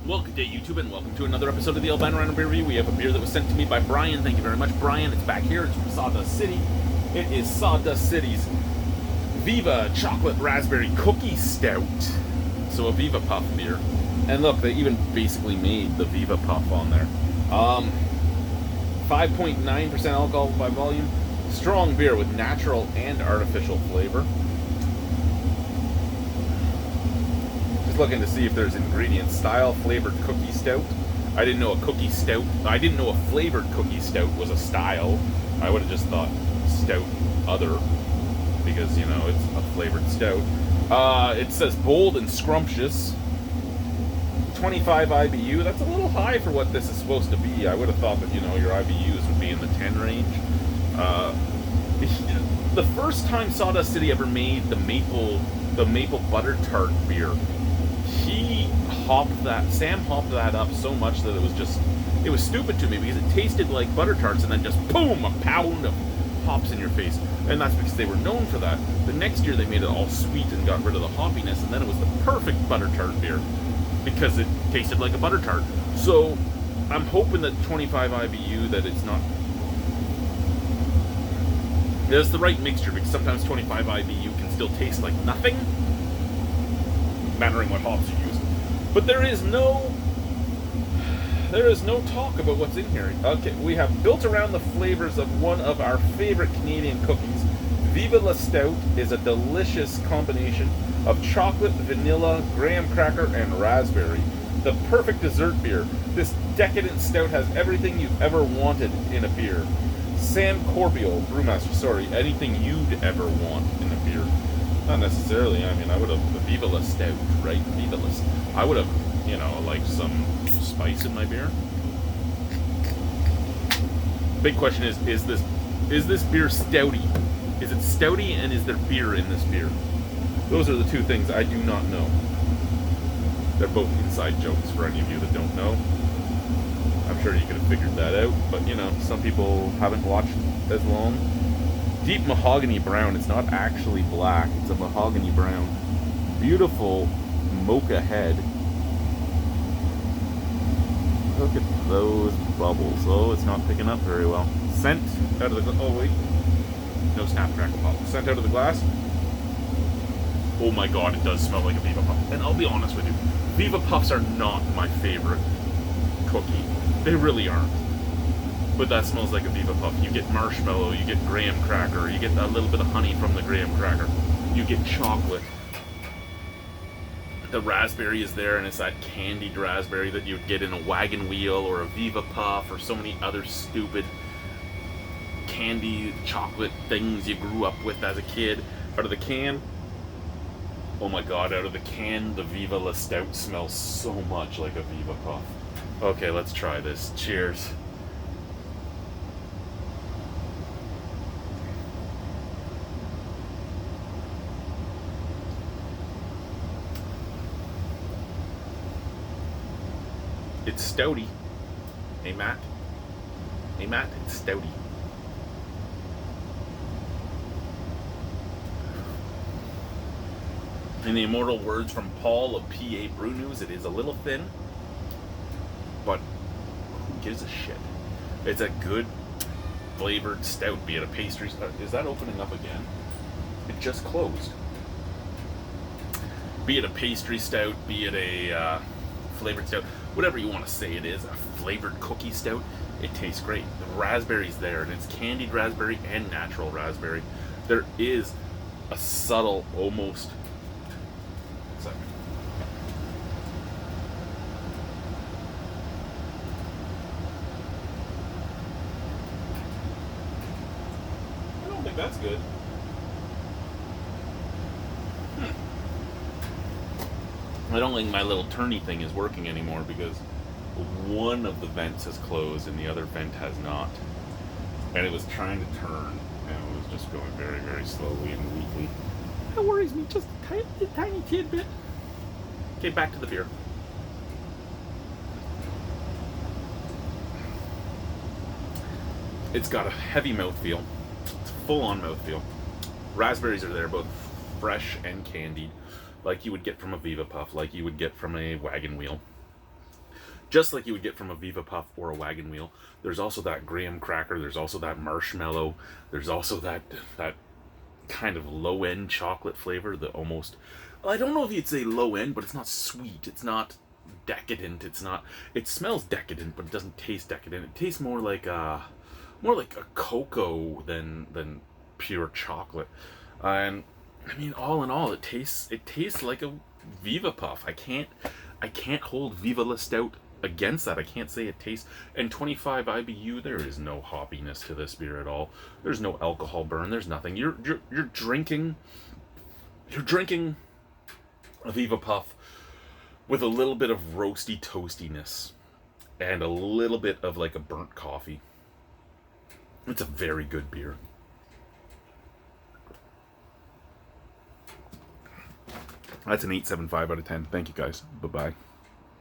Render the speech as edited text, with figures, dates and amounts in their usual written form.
Well, good day, YouTube, and welcome to another episode of the Albino Rhino Beer Review. We have a beer that was sent to me by Brian. Thank you very much, Brian. It's back here. It's from Sawdust City. It is Sawdust City's Viva Chocolate Raspberry Cookie Stout. So a Viva Puff beer. And look, they even basically made the Viva Puff on there. 5.9% alcohol by volume. Strong beer with natural and artificial flavor. Just looking to see if there's ingredients. Style flavored cookie stout. I didn't know a cookie stout. I didn't know a flavored cookie stout was a style. I would have just thought stout other, because you know it's a flavored stout. It says bold and scrumptious. 25 IBU. That's a little high for what this is supposed to be. I would have thought that, you know, your IBUs would be in the 10 range. The first time Sawdust City ever made the maple butter tart beer, Sam hopped that up so much that it was stupid to me, because it tasted like butter tarts and then just boom, a pound of hops in your face. And that's because they were known for that. The next year they made it all sweet and got rid of the hoppiness, and then it was the perfect butter tart beer because it tasted like a butter tart. So I'm hoping that 25 IBU, that it's not, there's the right mixture, because sometimes 25 IBU can still taste like nothing, mattering what hops you use. But there is no talk about what's in here. Okay, we have built around the flavors of one of our favorite Canadian cookies. Viva La Stout is a delicious combination of chocolate, vanilla, graham cracker, and raspberry. The perfect dessert beer. This decadent stout has everything you've ever wanted in a beer. Sam Corbio, brewmaster, sorry, anything you'd ever want in a beer. Not necessarily. I mean, I would have the Viva La Stout, right? Viva La Stout. I would have, you know, liked some spice in my beer. Big question is this beer stouty? Is it stouty, and is there beer in this beer? Those are the two things I do not know. They're both inside jokes for any of you that don't know. I'm sure you could have figured that out, but you know, some people haven't watched as long. Deep mahogany brown. It's not actually black, it's a mahogany brown. Beautiful mocha head. Look at those bubbles. Oh, it's not picking up very well. Scent out of the... oh, wait. No Snapcrackle pop. Scent out of the glass. Oh my god, it does smell like a Viva Puff. And I'll be honest with you, Viva Puffs are not my favorite cookie. They really aren't. But that smells like a Viva Puff. You get marshmallow, you get graham cracker, you get a little bit of honey from the graham cracker. You get chocolate. The raspberry is there, and it's that candied raspberry that you'd get in a wagon wheel or a Viva Puff or so many other stupid candy chocolate things you grew up with as a kid. Out of the can, oh my god, out of the can, the Viva La Stout smells so much like a Viva Puff. Okay, let's try this. Cheers. It's stouty. Hey, Matt. Hey, Matt, it's stouty. In the immortal words from Paul of PA Brew News, it is a little thin, but who gives a shit? It's a good flavored stout, be it a pastry. Is that opening up again? It just closed. Be it a pastry stout, be it a flavored stout, whatever you want to say it is, a flavored cookie stout, it tastes great. The raspberry's there, and it's candied raspberry and natural raspberry. There is a subtle, almost... second. I don't think that's good. I don't think my little turny thing is working anymore, because one of the vents has closed and the other vent has not. And it was trying to turn, and it was just going very, very slowly and weakly. That worries me just a tiny tidbit. Okay, back to the beer. It's got a heavy mouthfeel. It's full-on mouthfeel. Raspberries are there, both fresh and candied, like you would get from a Viva Puff, like you would get from a wagon wheel. just like you would get from a Viva Puff or a Wagon Wheel. There's also that graham cracker. There's also that marshmallow. There's also that kind of low-end chocolate flavor that almost, I don't know if you'd say low-end, but it's not sweet. It's not decadent. It's not. It smells decadent, but it doesn't taste decadent. It tastes more like a cocoa than pure chocolate. And I mean, all in all, it tastes like a Viva Puff. I can't hold Viva La Stout against that. I can't say it tastes. And 25 IBU, there is no hoppiness to this beer at all. There's no alcohol burn. There's nothing. You're drinking a Viva Puff with a little bit of roasty toastiness and a little bit of like a burnt coffee. It's a very good beer. That's an 8.75 out of 10. Thank you guys. Bye-bye.